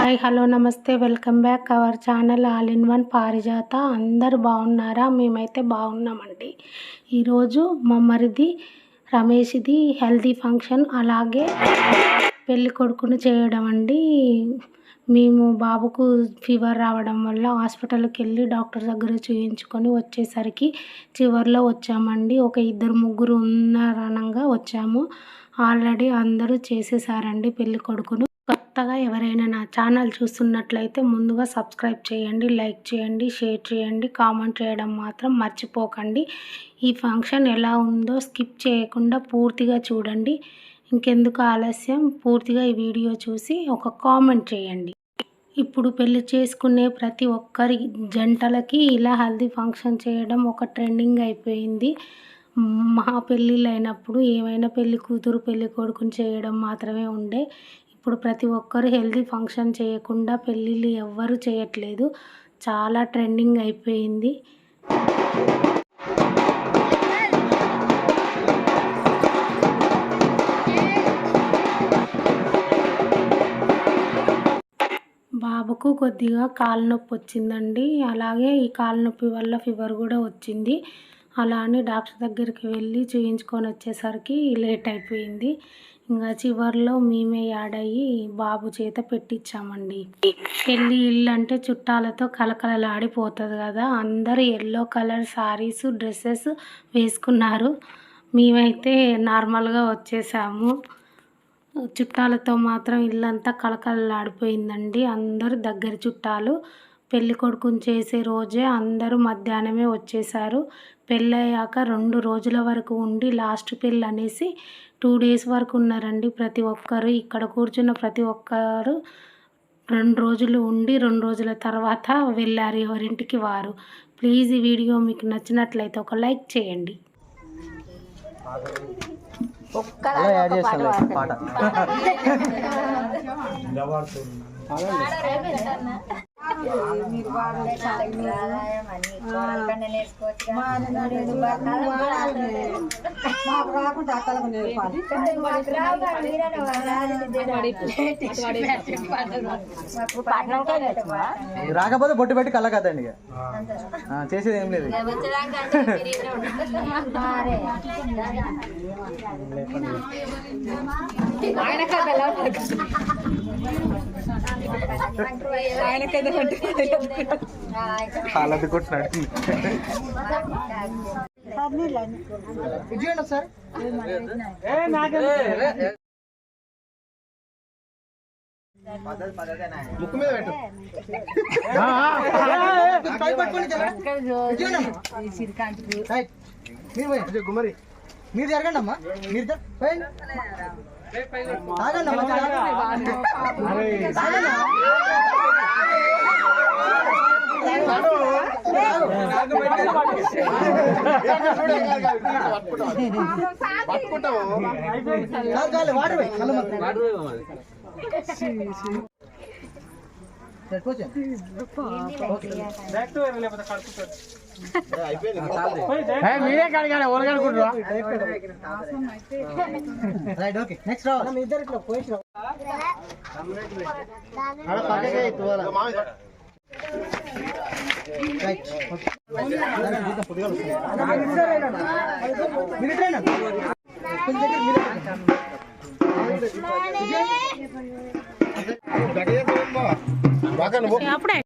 Hi hello నమస్తే welcome back our channel all in one పారిజాత. అందరు బాగున్నారా? మేమైతే బాగున్నామండి. ఈరోజు మా మరిది రమేష్ది హెల్తీ ఫంక్షన్, అలాగే పెళ్ళి కొడుకుని చేయడం అండి. మేము బాబుకు ఫీవర్ రావడం వల్ల హాస్పిటల్కి వెళ్ళి డాక్టర్ దగ్గర చూయించుకొని వచ్చేసరికి చివరిలో వచ్చామండి. ఒక 2-3 ఉన్నారనంగా వచ్చాము. ఆల్రెడీ అందరూ చేసేసారండి పెళ్ళి కొడుకును. కొత్తగా ఎవరైనా నా ఛానల్ చూస్తున్నట్లయితే ముందుగా సబ్స్క్రైబ్ చేయండి, లైక్ చేయండి, షేర్ చేయండి, కామెంట్ చేయడం మాత్రం మర్చిపోకండి. ఈ ఫంక్షన్ ఎలా ఉందో స్కిప్ చేయకుండా పూర్తిగా చూడండి. ఇంకెందుకు ఆలస్యం, పూర్తిగా ఈ వీడియో చూసి ఒక కామెంట్ చేయండి. ఇప్పుడు పెళ్లి చేసుకునే ప్రతి ఒక్కరి జంటలకి ఇలా హల్దీ ఫంక్షన్ చేయడం ఒక ట్రెండింగ్ అయిపోయింది. మా పెళ్ళిళ్ళు అయినప్పుడు ఏమైనా పెళ్లి కూతురు పెళ్లి కొడుకుని చేయడం మాత్రమే ఉండే. ఇప్పుడు ప్రతి ఒక్కరు హెల్దీ ఫంక్షన్ చేయకుండా పెళ్ళిళ్ళు ఎవ్వరు చేయట్లేదు. చాలా ట్రెండింగ్ అయిపోయింది. బాబుకు కొద్దిగా కాలు నొప్పి వచ్చిందండి. అలాగే ఈ కాలు నొప్పి వల్ల ఫీవర్ కూడా వచ్చింది. అలా అని డాక్టర్ దగ్గరికి వెళ్ళి చూయించుకొని వచ్చేసరికి లేట్ అయిపోయింది. ఇంకా చివరిలో మేమే యాడ్ అయ్యి బాబు చేత పెట్టించామండి. పెళ్ళి ఇల్లు అంటే చుట్టాలతో కలకలలాడిపోతుంది కదా. అందరూ ఎల్లో కలర్ శారీస్ డ్రెస్సెస్ వేసుకున్నారు. మేమైతే నార్మల్గా వచ్చేసాము. చుట్టాలతో మాత్రం ఇల్లంతా కలకలలాడిపోయిందండి. అందరూ దగ్గర చుట్టాలు. పెళ్ళి కొడుకుని చేసే రోజే అందరూ మధ్యాహ్నమే వచ్చేసారు. పెళ్ళయ్యాక 2 రోజుల వరకు ఉండి లాస్ట్ పెళ్ళి అనేసి 2 డేస్ వరకు ఉన్నారండి ప్రతి ఒక్కరు. ఇక్కడ కూర్చున్న ప్రతి ఒక్కరు 2 రోజులు ఉండి 2 రోజుల తర్వాత వెళ్ళారు ఎవరింటికి వారు. ప్లీజ్ ఈ వీడియో మీకు నచ్చినట్లయితే ఒక లైక్ చేయండి. రాకపోతే బొట్టు పెట్టి కళ్ళ కదండి, ఇక చేసేది ఏం లేదు. కాళ్ళది కొట్టినాడు. సార్ ముక్కు మీద పెట్టు. గుమ్మరి మీరు జరగండి అమ్మా, మీరు తాగండి అమ్మా. మీరే కడగాలి, ఎవరు కడుకుంటారా? Right, okay. నెక్స్ట్ రావాలి ఇద్దరు ఇట్లా పోయి అప్పుడే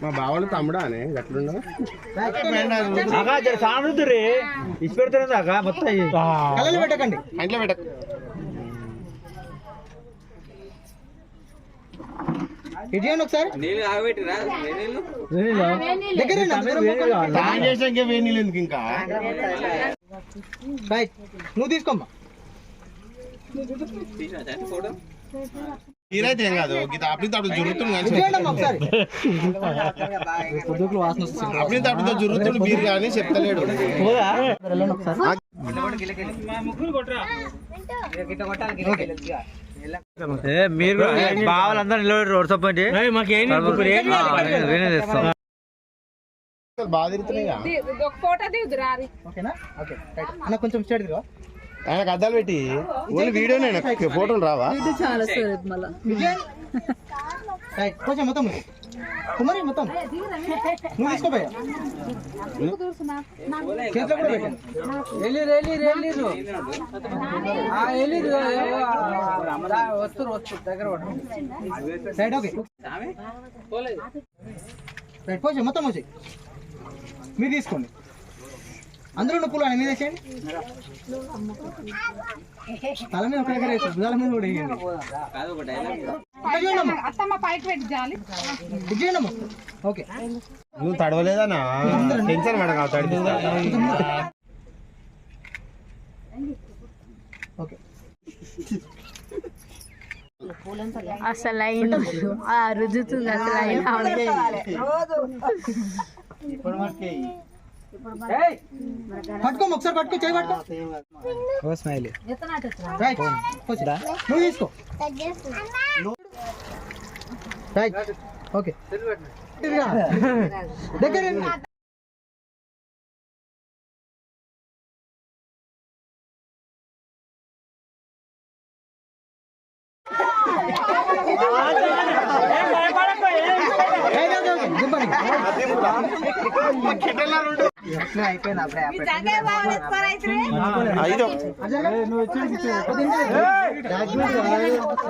మా బావలు తమ్ముడా అని గట్లుండవు సానుతురే ఇచ్చి పెడతారు దాకా మొత్తం పెట్టకండి, ఇంట్లో పెట్టక. ఇటు ఒకసారి వేణీళ్ళు ఎందుకు ఇంకా. రైట్, నువ్వు తీసుకోమ్మా. మీరైతే ఏం కాదు గీత అప్పుడు అప్పుడు జరుగుతుంది కానీ అప్పుడు అప్పుడు జరుగుతుంది మీరు కానీ చెప్తలేడు మీరు బావాలందరూ నిలబడి రోడ్ సపోండి బాగా తిరుగుతున్నాయి కొంచెం స్టేట్ ఆయనకు అద్దాలు పెట్టి ఓన్లీ వీడియోనే ఫోటోలు రావా కొంచెం మొత్తం కుమారి మొత్తం నువ్వు తీసుకోపోయా చేతిలో కూడా పెట్టు సైడ్ ఓకే రైట్ పోసి మొత్తం వచ్చి మీరు తీసుకోండి అందరూ ఉన్న పూలు మీద వేసేయండి తల మీద ఒక దగ్గర వేసారు భుజాల మీద కూడా వేయండి ఓకే నువ్వు తడవలేదనా టెన్షన్ పడగా తడిపిస్తా ఓకే అసలు రుజుతుంది పట్టుకో ఒకసారి పట్టుకో చేయి పట్టుకో స్మైల్ రైట్ నువ్వు తీసుకో రైట్ ఓకే దగ్గర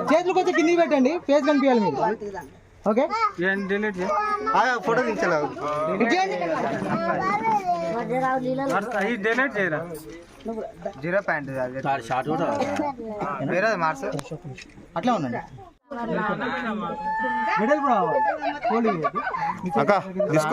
చేతులు కొంచెం కిందికి పెట్టండి ఫేస్ కనిపించాలి మీరు ఓకే ఫోటో తీసుకోలేదు జీరో పాయింట్ వేరే మార్క్స్ అట్లా ఉండండి మెడల్ కూడా అక్క తీసుకో